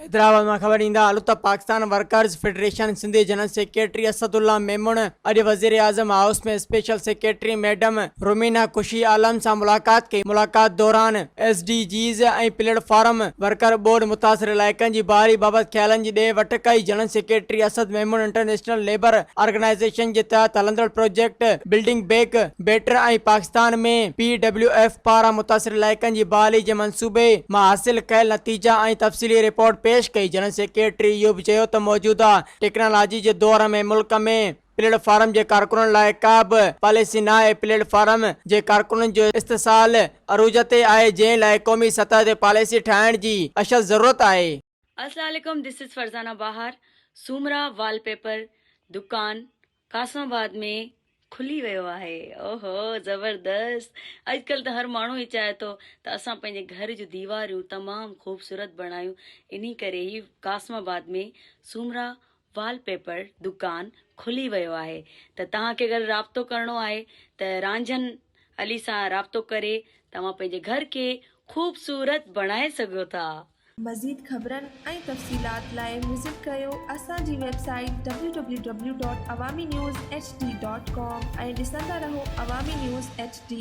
हैदराबाद में खबर ईंदा हलूं त Pakistan workers federation Sindh general secretary Asadullah Memon अॼु वज़ीर आज़म हाउस में special secretary madam Romina Khushi Alam सां मुलाक़ात कई। मुलाक़ात दौरान SDGs ऐं प्लेटफॉर्म वर्कर बोर्ड मुतासिर इलाइक़नि जी बहाली बाबति ख़्यालनि जी ॾे वठ कई। General secretary Asad Memon international labour organisation जे तहत हलंदड़ प्रोजेक्ट बिल्डिंग बैक बेटर ऐं पाकिस्तान में PWF पारां मुतासिर इलाइक़नि जी बहाली जे मंसूबे मां हासिल कयल नतीजा ऐं तफ़सीली रिपोर्ट पेश कई। जनरल सेक्रेटरी इहो बि चयो त मौजूदा टेक्नोलॉजी जे दौर में मुल्क में प्लेटफॉर्म जे कारकुननि लाइ का बि पॉलिसी न आहे। प्लेटफॉर्म जे कारकुननि जो इस्तेसाल अरूज ते आहे, जंहिं लाइ क़ौमी सतह ते पॉलिसी ठाहिण जी अशद ज़रूरत आहे। अस्सलाम वालेकुम, दिस इज फरजाना बाहर। सूमरा वॉलपेपर दुकान कासमाबाद में खुली वियो आहे। ओहो ज़बरदस्त। अॼुकल्ह त हर माण्हू ई चाहे थो त असां पंहिंजे घर जूं दीवारियूं तमामु ख़ूबसूरत बणायूं। इन्ही करे ई कासमाबाद में सूमरा वॉलपेपर दुकान खुली वियो आहे। त तव्हांखे अगरि राब्तो करिणो आहे त रांझन अली सां राब्तो करे तव्हां पंहिंजे घर खे ख़ूबसूरत बणाए सघो था। मज़ीद ख़बरनि ऐं तफ़सीलात लाइ विज़िट कयो असांजी वेबसाइट www.awamiNewsHD.com ऐं ॾिसंदा रहो अवामी न्यूज़ HD।